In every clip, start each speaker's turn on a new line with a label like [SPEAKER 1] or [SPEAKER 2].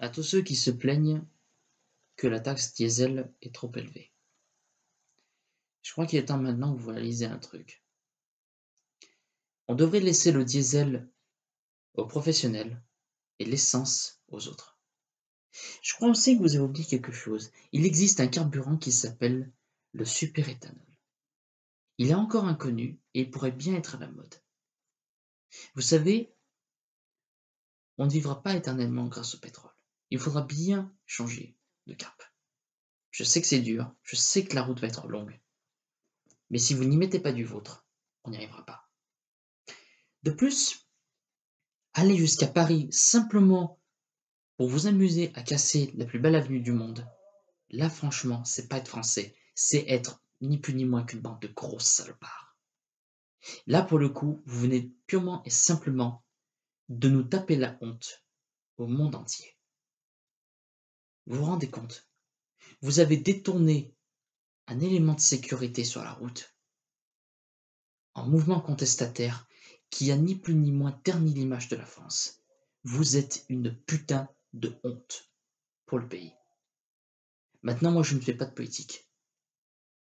[SPEAKER 1] À tous ceux qui se plaignent que la taxe diesel est trop élevée. Je crois qu'il est temps maintenant que vous réalisez un truc. On devrait laisser le diesel aux professionnels et l'essence aux autres. Je crois aussi que vous avez oublié quelque chose. Il existe un carburant qui s'appelle le superéthanol. Il est encore inconnu et il pourrait bien être à la mode. Vous savez, on ne vivra pas éternellement grâce au pétrole. Il faudra bien changer de cap. Je sais que c'est dur, je sais que la route va être longue, mais si vous n'y mettez pas du vôtre, on n'y arrivera pas. De plus, aller jusqu'à Paris simplement pour vous amuser à casser la plus belle avenue du monde, là franchement, c'est pas être français, c'est être ni plus ni moins qu'une bande de grosses salopards. Là pour le coup, vous venez purement et simplement de nous taper la honte au monde entier. Vous vous rendez compte? Vous avez détourné un élément de sécurité sur la route en mouvement contestataire qui a ni plus ni moins terni l'image de la France. Vous êtes une putain de honte pour le pays. Maintenant, moi, je ne fais pas de politique.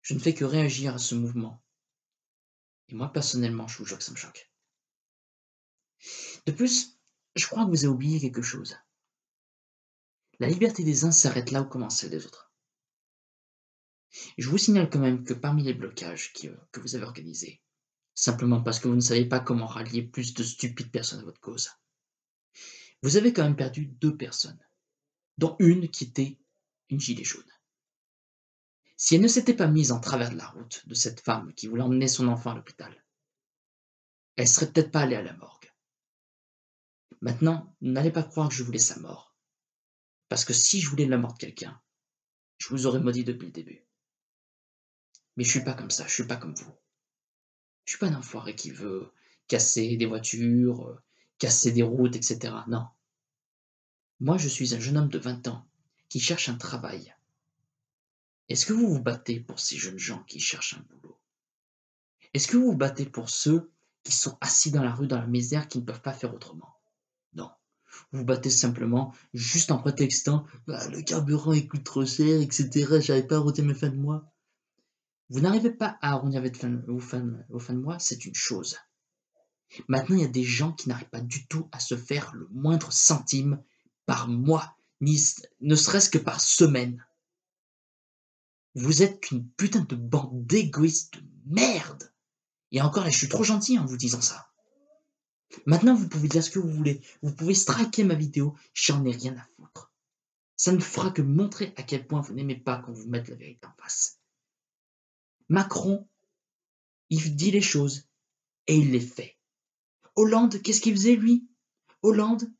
[SPEAKER 1] Je ne fais que réagir à ce mouvement. Et moi, personnellement, je vous jure que ça me choque. De plus, je crois que vous avez oublié quelque chose. La liberté des uns s'arrête là où commence celle des autres. Je vous signale quand même que parmi les blocages que vous avez organisés, simplement parce que vous ne savez pas comment rallier plus de stupides personnes à votre cause, vous avez quand même perdu 2 personnes, dont une qui était une gilet jaune. Si elle ne s'était pas mise en travers de la route de cette femme qui voulait emmener son enfant à l'hôpital, elle serait peut-être pas allée à la morgue. Maintenant, n'allez pas croire que je voulais sa mort, parce que si je voulais la mort de quelqu'un, je vous aurais maudit depuis le début. Mais je suis pas comme ça, je suis pas comme vous. Je suis pas un enfoiré qui veut casser des voitures, casser des routes, etc. Non. Moi, je suis un jeune homme de 20 ans qui cherche un travail. Est-ce que vous vous battez pour ces jeunes gens qui cherchent un boulot? Est-ce que vous vous battez pour ceux qui sont assis dans la rue, dans la misère, qui ne peuvent pas faire autrement? Non. Vous vous battez simplement, juste en prétextant bah, le carburant il coûte trop cher, etc. J'arrive pas à arrondir mes fins de mois. Vous n'arrivez pas à arrondir vos fins de mois, c'est une chose. Maintenant, il y a des gens qui n'arrivent pas du tout à se faire le moindre centime par mois, ni ne serait-ce que par semaine. Vous êtes qu'une putain de bande d'égoïstes de merde. Et encore là, je suis trop gentil en vous disant ça. Maintenant, vous pouvez dire ce que vous voulez. Vous pouvez striker ma vidéo, j'en ai rien à foutre. Ça ne fera que montrer à quel point vous n'aimez pas qu'on vous mette la vérité en face. Macron, il dit les choses et il les fait. Hollande, qu'est-ce qu'il faisait lui? Hollande,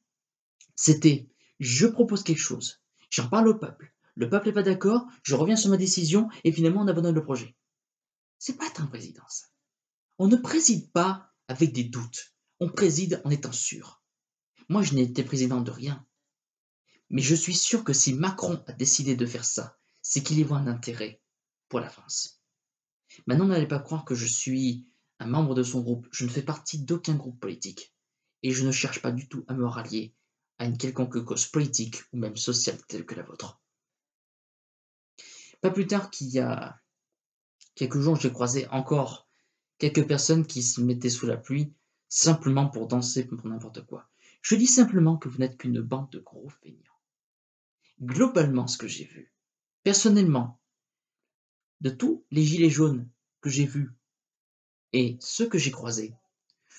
[SPEAKER 1] c'était je propose quelque chose, j'en parle au peuple, le peuple n'est pas d'accord, je reviens sur ma décision et finalement on abandonne le projet. C'est pas être un président ça. On ne préside pas avec des doutes, on préside en étant sûr. Moi je n'ai été président de rien, mais je suis sûr que si Macron a décidé de faire ça, c'est qu'il y voit un intérêt pour la France. Maintenant, n'allez pas croire que je suis un membre de son groupe. Je ne fais partie d'aucun groupe politique. Et je ne cherche pas du tout à me rallier à une quelconque cause politique ou même sociale telle que la vôtre. Pas plus tard qu'il y a quelques jours, j'ai croisé encore quelques personnes qui se mettaient sous la pluie simplement pour danser pour n'importe quoi. Je dis simplement que vous n'êtes qu'une bande de gros feignants. Globalement, ce que j'ai vu, personnellement, de tous les gilets jaunes que j'ai vus et ceux que j'ai croisés,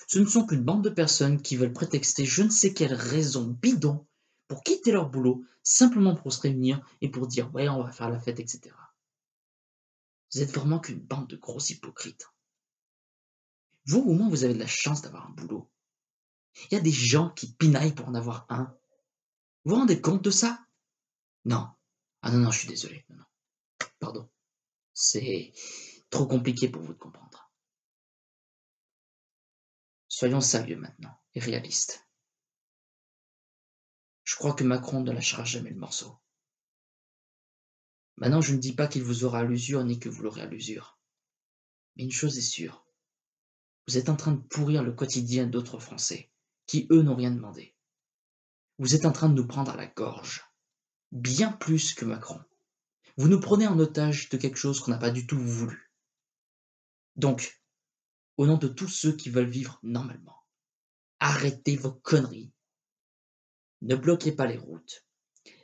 [SPEAKER 1] ce ne sont qu'une bande de personnes qui veulent prétexter je ne sais quelle raison bidon pour quitter leur boulot, simplement pour se réunir et pour dire ouais, on va faire la fête, etc. Vous êtes vraiment qu'une bande de gros hypocrites. Vous, au moins, vous avez de la chance d'avoir un boulot. Il y a des gens qui pinaillent pour en avoir un. Vous vous rendez compte de ça? Non. Ah non, non, je suis désolé. Non, non. Pardon. C'est trop compliqué pour vous de comprendre. Soyons sérieux maintenant et réalistes. Je crois que Macron ne lâchera jamais le morceau. Maintenant, je ne dis pas qu'il vous aura à l'usure ni que vous l'aurez à l'usure. Mais une chose est sûre, vous êtes en train de pourrir le quotidien d'autres Français, qui eux n'ont rien demandé. Vous êtes en train de nous prendre à la gorge, bien plus que Macron. Vous nous prenez en otage de quelque chose qu'on n'a pas du tout voulu. Donc, au nom de tous ceux qui veulent vivre normalement, arrêtez vos conneries. Ne bloquez pas les routes.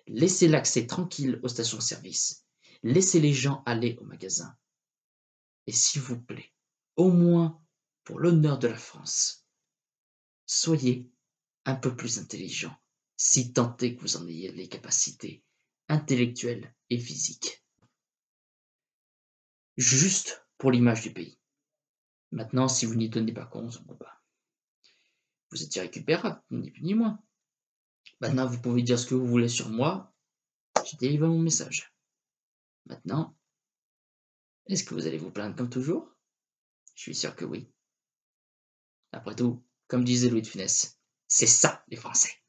[SPEAKER 1] Laissez l'accès tranquille aux stations-service. Laissez les gens aller au magasin. Et s'il vous plaît, au moins pour l'honneur de la France, soyez un peu plus intelligent, si tant est que vous en ayez les capacités intellectuelles et physiques. Juste pour l'image du pays. Maintenant, si vous n'y tenez pas compte, bon bah, vous êtes irrécupérable, ni plus ni moins. Maintenant, vous pouvez dire ce que vous voulez sur moi, j'ai délivré mon message. Maintenant, est-ce que vous allez vous plaindre comme toujours? Je suis sûr que oui. Après tout, comme disait Louis de Funès, c'est ça les Français.